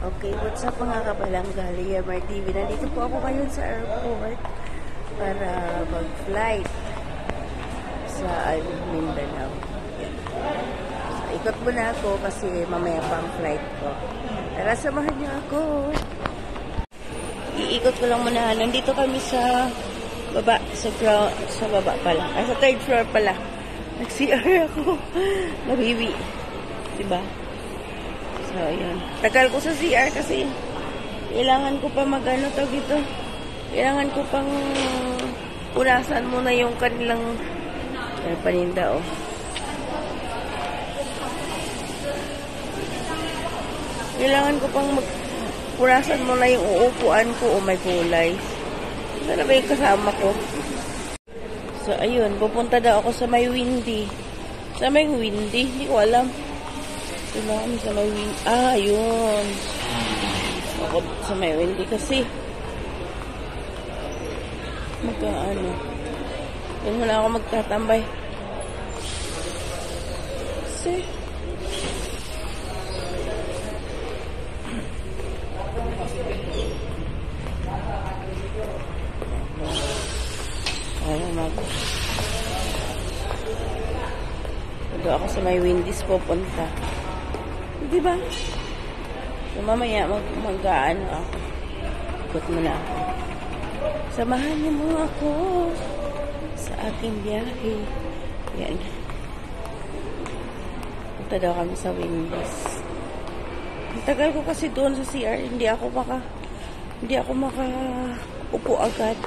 Okay, what's up mga kabalangga? Leomar TV. Nandito po ako ngayon sa airport para mag-flight sa Mindanao. So, ikot muna ako kasi mamaya pa ang flight ko. Tara, samahan niyo ako. Iikot ko lang muna. Nandito kami sa baba, sa ground, sa baba pala. Ay, sa third floor pala. Nag-CR ako. Nabibi. Diba? So, yun. Tagal ko sa CR kasi kailangan ko pa mag-ano tawag ito. Kailangan ko pang punasan muna yung kanilang paninda, oh. Kailangan ko pang punasan muna yung uupuan ko o may kulay. Sana ba yung kasama ko? So, ayun. Pupunta daw ako sa may windy. Sa may windy? Hindi ko alam. Ito kami sa may windy. Ah, yun. Ako sa may windy kasi magkaano. Yun muna ako magtatambay. Kasi doon ako sa may Wendy's pupunta. Diba? So, mamaya mag-ano ako. Ikot muna ako. Samahan niyo mo ako sa ating biyahe. Yan. Punta daw kami sa Wendy's. Ang tagal ko kasi doon sa CR. Hindi ako makaupo agad.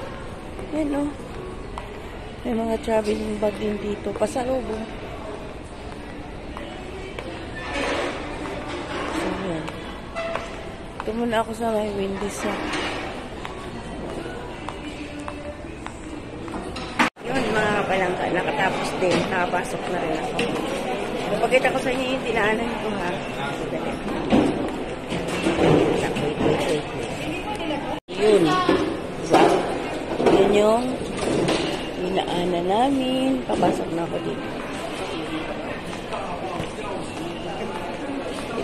Yan, oh. May mga traveling bag din dito. Pasalubong. So, yan. Ito muna ako sa may Wendy's. Yun, mga kapalangga. Nakatapos din. Nakapasok na rin ako. Napakita ko sa inyo yung tinaanan ko, ha. Wait. Yun. Diba? Yun yung inaanan namin. Papasok na ako dito.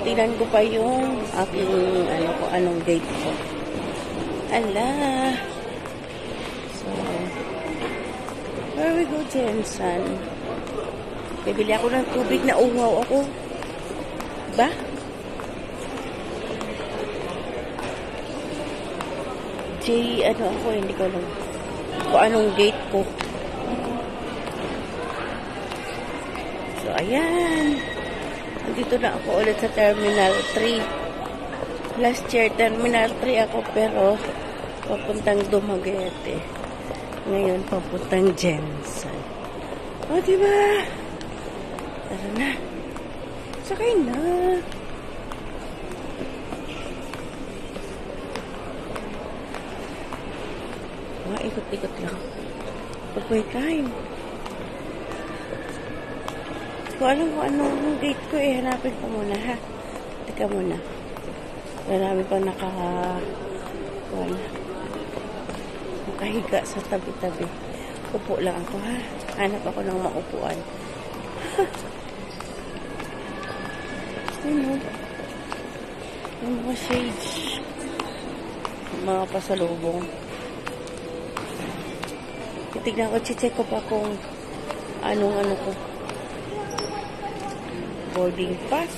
Itinan ko pa yung aking anong gate ko. Ala. So, where we go, Jensen? Bibili ako ng tubig na uhaw ako. Ba? Hindi ko alam kung anong gate ko. So, ayan. Nandito na ako ulit sa Terminal 3. Last year, Terminal 3 ako, pero papuntang Dumaguete. Ngayon, papuntang Jensen. O, diba? Tara na. Sakay na. Ikot-ikot lang. Pag-wait time. Kung alam ko anong gate ko, hanapin ko muna, ha? Teka muna. Marami pang nakahiga sa tabi-tabi. Upo lang ako, ha? Hanap ako ng maupuan. Ayun, yung mga shades. Mga pasalubong. Tignan ko, check ko pa kung anong ko. Boarding pass.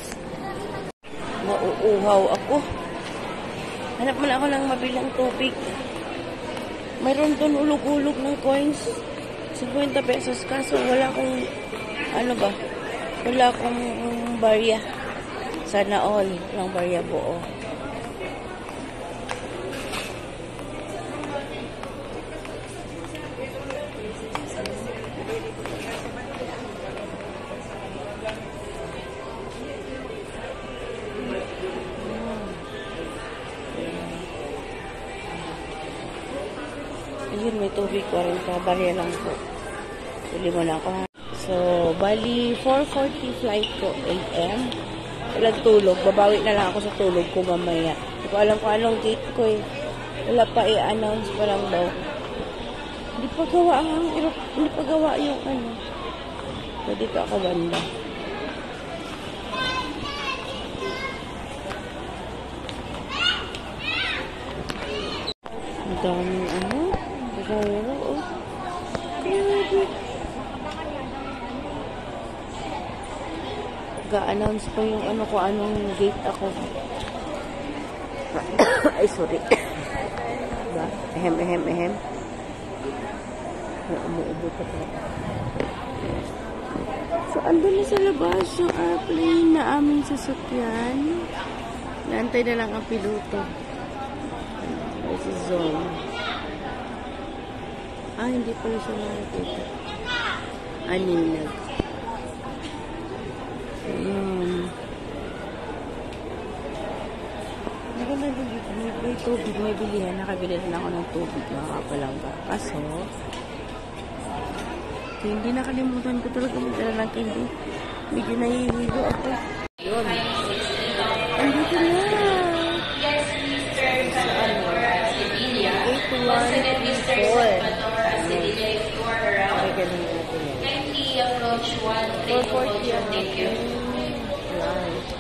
Nauuhaw ako. Hanap mo na ako ng mabilang tubig. Mayroon doon ulog-ulog ng coins. 50 pesos. Kaso wala akong, wala akong barya. Sana all. Walang barya buo. Ayun, may tubig 40. Barya lang po. Pili mo na ako, ha? So, bali, 4:40 flight ko, AM. Walang tulog. Babawi na lang ako sa tulog ko mamaya. Hindi ko alam kung anong gate ko, eh. Wala pa i-announce pa lang daw. Hindi pa gawa yung So, dito ako banda. daming ano. Pasahero, oh. Grabe. Ga-announce pa yung ano ko, anong gate ako. Ay, sorry. Diba? Ehem. Umuubo pa pa. So, andun na sa labas yung airplane na aming sasakyan. Naantay na lang ang piloto. This is Zone. Hindi pala siya nakikita. Aninag. Maganda din dito. May tubig, may bilihan. Nakabili rin ako ng tubig. Nakakapalangga. Kaso, hindi nakalimutan ko talaga magdala ng candy. Medyo nahihilo ako. Yun. Andito na. Sa ano? 8134. Ay, ganun natin yan. 440 ang ating flight.